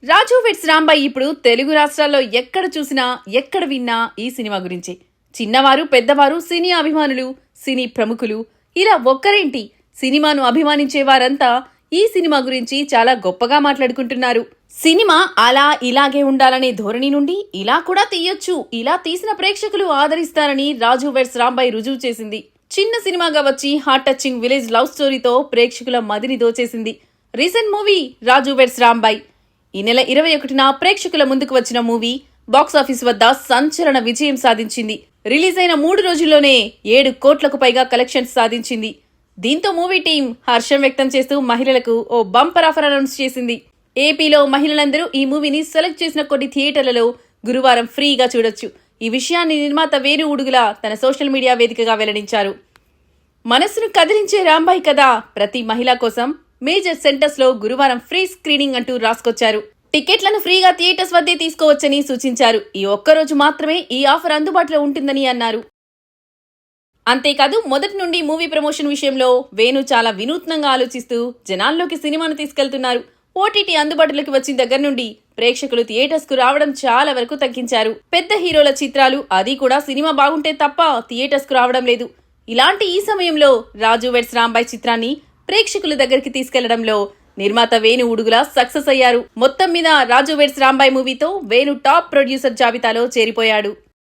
రాజు weds Rambai ఇప్పుడు తెలుగు రాష్ట్రాల్లో ఎక్కడ చూసినా ఎక్కడ విన్నా ఈ సినిమా గురించి. చిన్నవారు పెద్దవారు, సినీ అభిమానులు, సినీ ప్రముఖులు ఇలా ఒక్కరేంటి, సినిమాను అభిమానించే వారంతా ఈ సినిమా గురించి చాలా గొప్పగా మాట్లాడుకుంటున్నారు. సినిమా అలా ఇలాగే ఉండాలనే ధోరణి నుండి ఇలా కూడా తీయొచ్చు, ఇలా తీసిన ప్రేక్షకులు ఆదరిస్తారని రాజు వెడ్స్ రాంబాయ్ రుజువు చేసింది. చిన్న సినిమాగా వచ్చి హార్ట్ టచింగ్ విలేజ్ లవ్ స్టోరీతో ప్రేక్షకుల మదిని దోచేసింది. రీసెంట్ మూవీ రాజు వెడ్స్ రాంబాయ్. ఈ నెల 21న ప్రేక్షకుల ముందుకు వచ్చిన మూవీ బాక్సాఫీస్ వద్ద సంచలన విజయం సాధించింది. రిలీజ్ అయిన 3 రోజుల్లోనే 7 కోట్లకు పైగా కలెక్షన్స్ సాధించింది. దీంతో మూవీ టీం హర్షం వ్యక్తం చేస్తూ మహిళలకు ఓ బంపర్ ఆఫర్ అనౌన్స్ చేసింది. ఏపీలో మహిళలందరూ ఈ మూవీని సెలెక్ట్ చేసిన కొన్ని థియేటర్లలో గురువారం ఫ్రీగా చూడొచ్చు. ఈ విషయాన్ని నిర్మాత వేణు ఉడుగుల తన సోషల్ మీడియా వేదికగా వెల్లడించారు. మనసును కదిలించే రాంబాయ్ కథ ప్రతి మహిళ కోసం మేజర్ సెంటర్స్ లో గురువారం ఫ్రీ స్క్రీనింగ్ అంటూ రాసుకొచ్చారు. టికెట్లను ఫ్రీగా థియేటర్స్ వద్దే తీసుకోవచ్చని సూచించారు. ఈ ఒక్కరోజు మాత్రమే ఈ ఆఫర్ అందుబాటులో ఉంటుందని అన్నారు. అంతేకాదు, మొదటి నుండి మూవీ ప్రమోషన్ విషయంలో వేణు చాలా వినూత్నంగా ఆలోచిస్తూ జనాల్లోకి సినిమాను తీసుకెళ్తున్నారు. ఓటీటీ అందుబాటులోకి వచ్చిన దగ్గర నుండి ప్రేక్షకులు థియేటర్స్ కు రావడం చాలా వరకు తగ్గించారు. పెద్ద హీరోల చిత్రాలు, అది కూడా సినిమా బాగుంటే తప్ప థియేటర్స్ కు రావడం లేదు. ఇలాంటి ఈ సమయంలో రాజు వెడ్స్ రాంబాయ్ చిత్రాన్ని ప్రేక్షకుల దగ్గరికి తీసుకెళ్లడంలో నిర్మాత వేణు ఉడుగుల సక్సెస్ అయ్యారు. మొత్తం మీద రాజు వెడ్స్ రాంబాయ్ మూవీతో వేణు టాప్ ప్రొడ్యూసర్ జాబితాలో చేరిపోయాడు.